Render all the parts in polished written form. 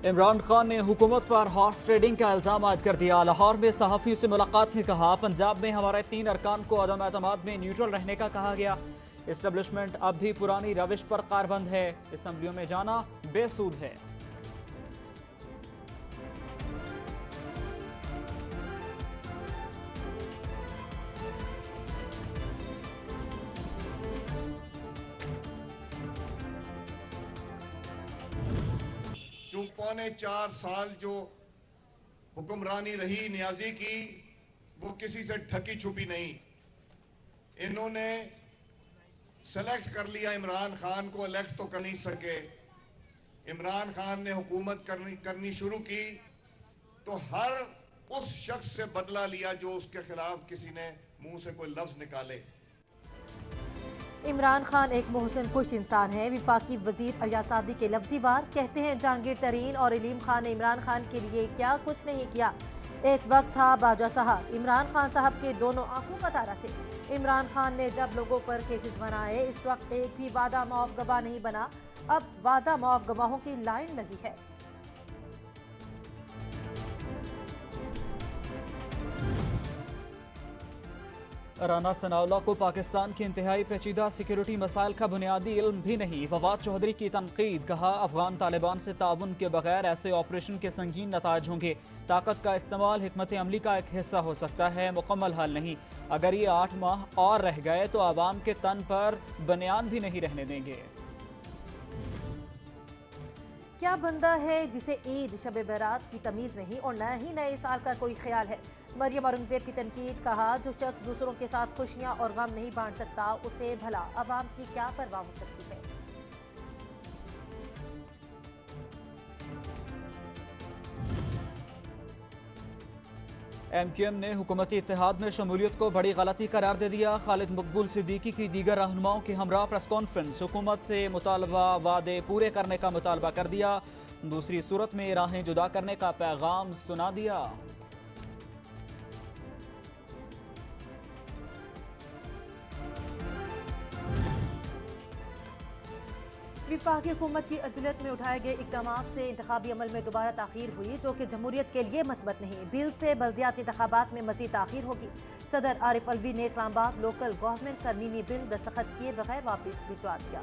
इमरान खान ने हुकूमत पर हॉर्स ट्रेडिंग का इल्ज़ाम आयद कर दिया। लाहौर में सहाफ़ियों से मुलाकात में कहा, पंजाब में हमारे 3 अरकान को अदम एतमाद में न्यूट्रल रहने का कहा गया। इस्टेब्लिशमेंट अब भी पुरानी रविश पर कारबंद है। असम्बलियों में जाना बेसूद है। जो 4.25 साल जो हुक्मरानी रही नियाजी की, वो किसी से ढकी छुपी नहीं। इन्होंने सेलेक्ट कर लिया इमरान खान को, इलेक्ट तो कर नहीं सके। इमरान खान ने हुकूमत करनी शुरू की तो हर उस शख्स से बदला लिया जो उसके खिलाफ किसी ने मुंह से कोई लफ्ज निकाले। इमरान खान एक मोहसिन खुश इंसान है। विफाकी वजीर अरियाज सादी के लफ्जी वार कहते हैं, जहांगीर तरीन और इलीम खान ने इमरान खान के लिए क्या कुछ नहीं किया। एक वक्त था बाजा साहब इमरान खान साहब के दोनों आंखों का तारा थे। इमरान खान ने जब लोगों पर केसेस बनाए, इस वक्त एक भी वादा माफ गवाह नहीं बना। अब वादा माफ गवाहों की लाइन लगी है। राना सनाउल्लाह को पाकिस्तान के इंतहाई पेचीदा सिक्योरिटी मसाइल का बुनियादी इल्म भी नहीं। फवाद चौधरी की तनकीद, कहा अफगान तालिबान से ताउन के बगैर ऐसे ऑपरेशन के संगीन नताज होंगे। ताकत का इस्तेमाल हिकमत अमली का एक हिस्सा हो सकता है, मुकम्मल हल नहीं। अगर ये 8 माह और रह गए तो आवाम के तन पर बनियान भी नहीं रहने देंगे। क्या बंदा है जिसे ईद शब बारात की तमीज़ नहीं और न ही नए साल का कोई ख्याल है। मरियम औरंगजेब की तनकीद, कहा जो शख्स दूसरों के साथ खुशियां और गम नहीं बांट सकता, उसे भला अवाम की क्या परवाह हो सकती है। MQM ने हुकूमती इत्तेहाद में शमूलियत को बड़ी गलती करार दे दिया। खालिद मकबूल सिद्दीकी की दीगर रहनुमाओं के हमरा प्रेस कॉन्फ्रेंस, हुकूमत से मुतालबा वादे पूरे करने का मुतालबा कर दिया। दूसरी सूरत में राहें जुदा करने का पैगाम सुना दिया। विफाकी हुकूमत की अजलत में उठाए गए इकदाम से इंतखाबी अमल में दोबारा ताखीर हुई, जो कि जमहूरियत के लिए मस्बत नहीं। बिल से बल्दियाती इंतखाबात में मजीद ताखीर होगी। सदर आरिफ अलवी ने इस्लामाबाद लोकल गवर्नमेंट तरमीमी बिल दस्तखत किए बगैर वापस भिजवा दिया।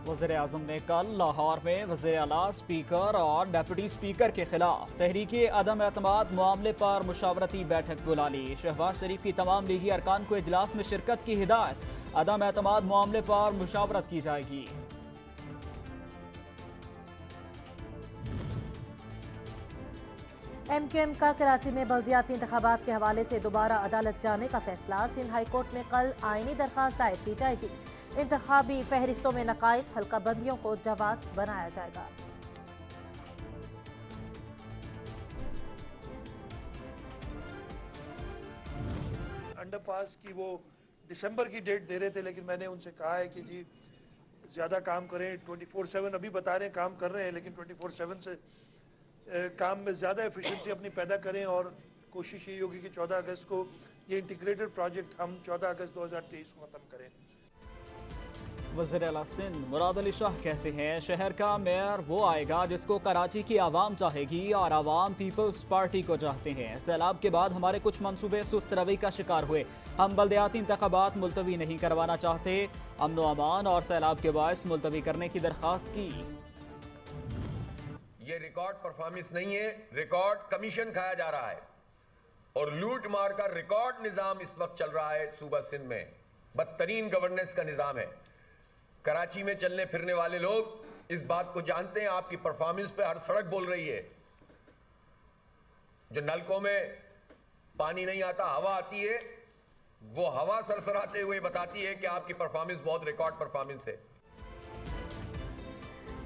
वज़ीर आज़म ने कल लाहौर में वज़ीर आला, स्पीकर और डेप्यूटी स्पीकर के खिलाफ तहरीकी अदम एतमाद मामले पर मुशावरती बैठक बुला ली। शहबाज शरीफ की तमाम लीगी अरकान को इजलास में शिरकत की हिदायत। अदम एतमाद मामले पर मुशावरत की जाएगी। MQM का कराची में बल्दियाती इंतखाबात के हवाले से दोबारा अदालत जाने का फैसला। सिंध हाई कोर्ट में कल आईनी दरखास्त दायर की जाएगी। इंतखाबी फहरिस्तों में नकाइस हल्का बंदियों को जवाब बनाया जाएगा। अंडरपास की वो दिसंबर की डेट दे रहे थे, लेकिन मैंने उनसे कहा है कि जी ज़्यादा काम करें। 24/7 अभी बता रहे हैं काम कर रहे हैं, लेकिन 24/7 से काम में ज़्यादा एफिशिएंसी अपनी पैदा करें। और कोशिश ये होगी कि 14 अगस्त को ये इंटीग्रेटेड प्रोजेक्ट हम 14 अगस्त 2023 को ख़त्म करें। वज़ीर आला सिंध मुराद अली शाह कहते हैं, शहर का मेयर वो आएगा जिसको कराची की आवाम चाहेगी और आवाम पीपल्स पार्टी को चाहते हैं। सैलाब के बाद हमारे कुछ मंसूबे सुस्त रवि का शिकार हुए। हम बल्दियाती इंतखाबात मुलतवी नहीं करवाना चाहते। अमन व अमान और सैलाब के बायस मुलतवी करने की दरख्वास्त की। ये रिकॉर्ड परफॉर्मेंस नहीं है, रिकॉर्ड कमीशन खाया जा रहा है और लूट मार का रिकॉर्ड निजाम इस वक्त चल रहा है सूबा सिंध में। बदतरीन गवर्नेंस का निजाम है। कराची में चलने फिरने वाले लोग इस बात को जानते हैं। आपकी परफॉर्मेंस पे हर सड़क बोल रही है। जो नलकों में पानी नहीं आता, हवा आती है, वो हवा सरसराते हुए बताती है कि आपकी परफॉर्मेंस बहुत रिकॉर्ड परफॉर्मेंस है।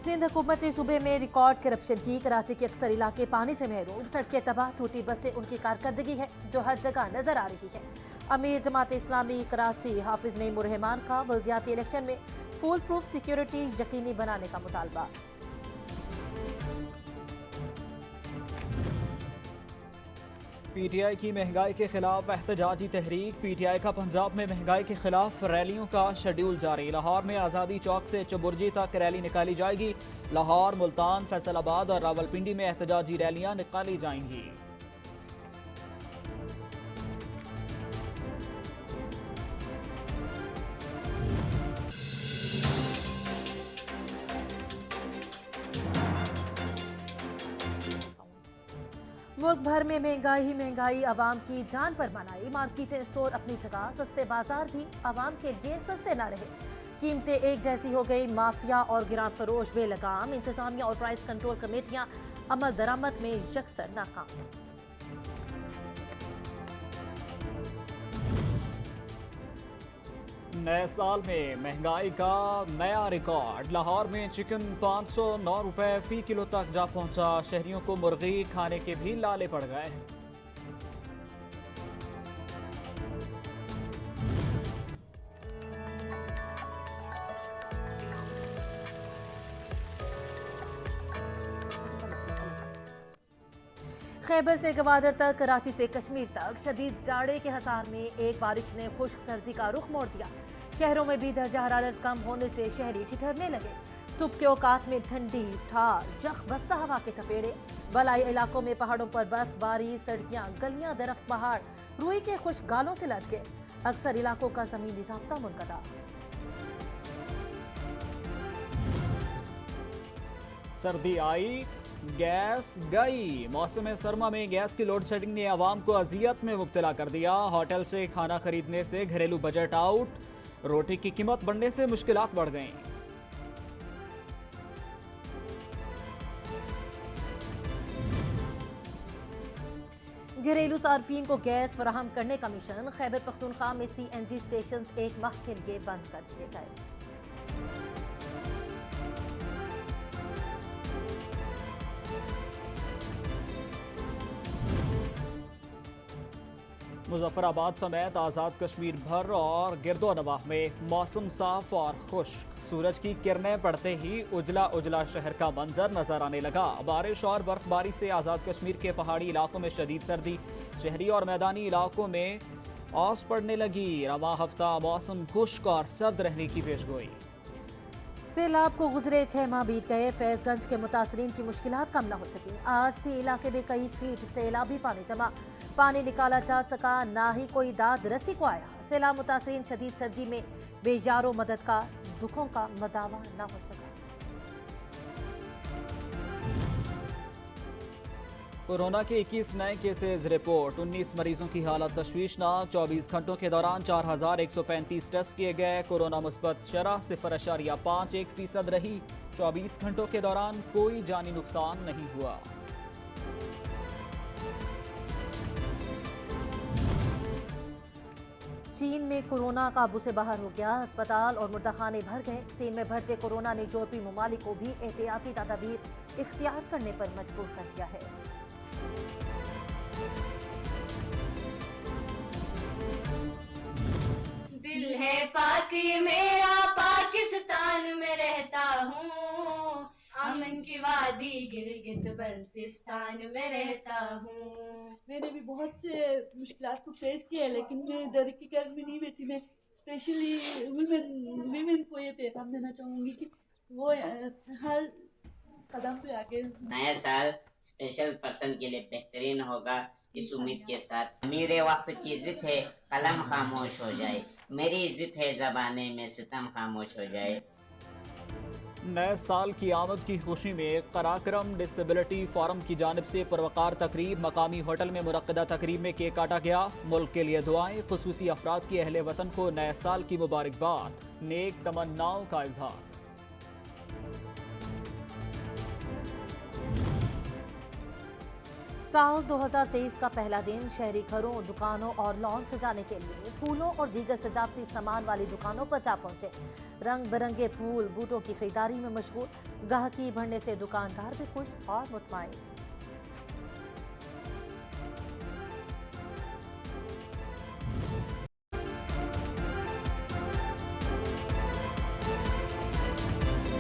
सिंध हुकूमत ने सूबे में रिकॉर्ड करप्शन की। कराची के अक्सर इलाके पानी से महरूम, सड़कें तबाह, टूटी बसें उनकी कारकर्दगी है जो हर जगह नजर आ रही है। अमीर जमात इस्लामी कराची हाफिज नईमुर रहमान का बल्दियाती इलेक्शन में फुल प्रूफ सिक्योरिटी यकीनी बनाने का मुतालबा। पीटीआई की महंगाई के खिलाफ एहतजाजी तहरीक। पीटीआई का पंजाब में महंगाई के खिलाफ रैलियों का शेड्यूल जारी। लाहौर में आज़ादी चौक से चुबुर्जी तक रैली निकाली जाएगी। लाहौर, मुल्तान, फैसलाबाद और रावलपिंडी में एहतजाजी रैलियां निकाली जाएंगी। मुल्क भर में महंगाई ही महंगाई, आवाम की जान पर मनाई। मार्केटें, स्टोर अपनी जगह, सस्ते बाजार भी आवाम के लिए सस्ते ना रहे। कीमतें एक जैसी हो गई। माफिया और गिरान फरोश बेलगाम। इंतजामिया और प्राइस कंट्रोल कमेटियां अमल दरामद में यकसर नाकाम। नए साल में महंगाई का नया रिकॉर्ड। लाहौर में चिकन 509 रुपए फी किलो तक जा पहुंचा। शहरियों को मुर्गी खाने के भी लाले पड़ गए। खैबर से गवादर तक, कराची से कश्मीर तक शदीद जाड़े के हसार में एक बारिश ने खुश्क सर्दी का रुख मोड़ दिया। शहरों में भी दर्जा हरारत कम होने से शहरी ठिठुरने लगे। सुबह के औकात में ठंडी ठार जख बस्ता हवा के थपेड़े। बलाई इलाकों में पहाड़ों पर बर्फबारी, सड़कियां, गलियां, दरख्त, पहाड़ रुई के खुश्क गालों से लद गए। अक्सर इलाकों का जमीनी राब्ता मुनक़ता। सर्दी आई, गैस गई। मौसम सरमा में गैस की लोड शेडिंग ने आवाम को अजियत में मुब्तला कर दिया। होटल से खाना खरीदने से घरेलू बजट आउट। रोटी की कीमत बढ़ने से मुश्किलात बढ़ गईं। घरेलू सार्फिन को गैस फराहम करने का मिशन। खैबर पख्तूनख्वा में CNG स्टेशन एक माह के लिए बंद कर दिए गए। मुजफ्फराबाद समेत आज़ाद कश्मीर भर और गिरदोनवाह में मौसम साफ और खुश्क। सूरज की किरणें पड़ते ही उजला उजला शहर का मंजर नजर आने लगा। बारिश और बर्फबारी से आज़ाद कश्मीर के पहाड़ी इलाकों में शदीद सर्दी, शहरी और मैदानी इलाकों में औस पड़ने लगी। रवा हफ्ता मौसम खुश्क और सर्द रहने की पेशगोई। सैलाब को गुजरे 6 माह बीत गए। फैजगंज के मुतासरीन की मुश्किलात कम न हो सकी। आज भी इलाके में कई फीट सैलाबी पानी जमा। पानी निकाला जा सका, ना ही कोई दाद रसी को आया। सैलाब मुतासरीन शदीद सर्दी में बेजारो मदद का, दुखों का मदावा न हो सका। कोरोना के 21 नए केसेस रिपोर्ट। 19 मरीजों की हालत तशवीशनाक। 24 घंटों के दौरान 4135 टेस्ट किए गए। कोरोना मुस्बत शरह 0.51% रही। 24 घंटों के दौरान कोई जानी नुकसान नहीं हुआ। चीन में कोरोना काबू से बाहर हो गया। अस्पताल और मुर्दाखाने भर गए। चीन में बढ़ते कोरोना ने यूरोपीय ममालिक को भी एहतियाती तदाबीर इख्तियार करने पर मजबूर कर दिया है। दिल है पाक ये मेरा, पाकिस्तान में रहता हूँ। अमन की वादी गिलगित बल्तिस्तान में रहता हूँ। मैंने भी बहुत से मुश्किलात को फेस किया है, लेकिन मैं डर के घर में नहीं बैठी। मैं स्पेशली वीमेन को ये पैगाम देना चाहूँगी कि वो हर कदम पे आगे। नया साल स्पेशल पर्सन के लिए बेहतरीन होगा, इस उम्मीद के साथ। मेरे वक्त की जिद है कलम खामोश हो जाए, मेरी जिद है ज़बाने में सितम खामोश हो जाए। नए साल की आमद की खुशी में कराक्रम डिसेबिलिटी फोरम की जानिब से पुरवकार तकरीब। मकामी होटल में मुनक्किदा तकरीब में केक काटा गया। मुल्क के लिए दुआएं। खुसूसी अफराद की अहले वतन को नए साल की मुबारकबाद। नेक तमन्नाओं का इजहार। साल 2023 का पहला दिन शहरी घरों, दुकानों और लॉन सजाने के लिए फूलों और दीगर सजावटी सामान वाली दुकानों पर जा पहुंचे। रंग बिरंगे फूल बूटों की खरीदारी में मशगूल। गाहकी बढ़ने से दुकानदार भी खुश और मुतमईन।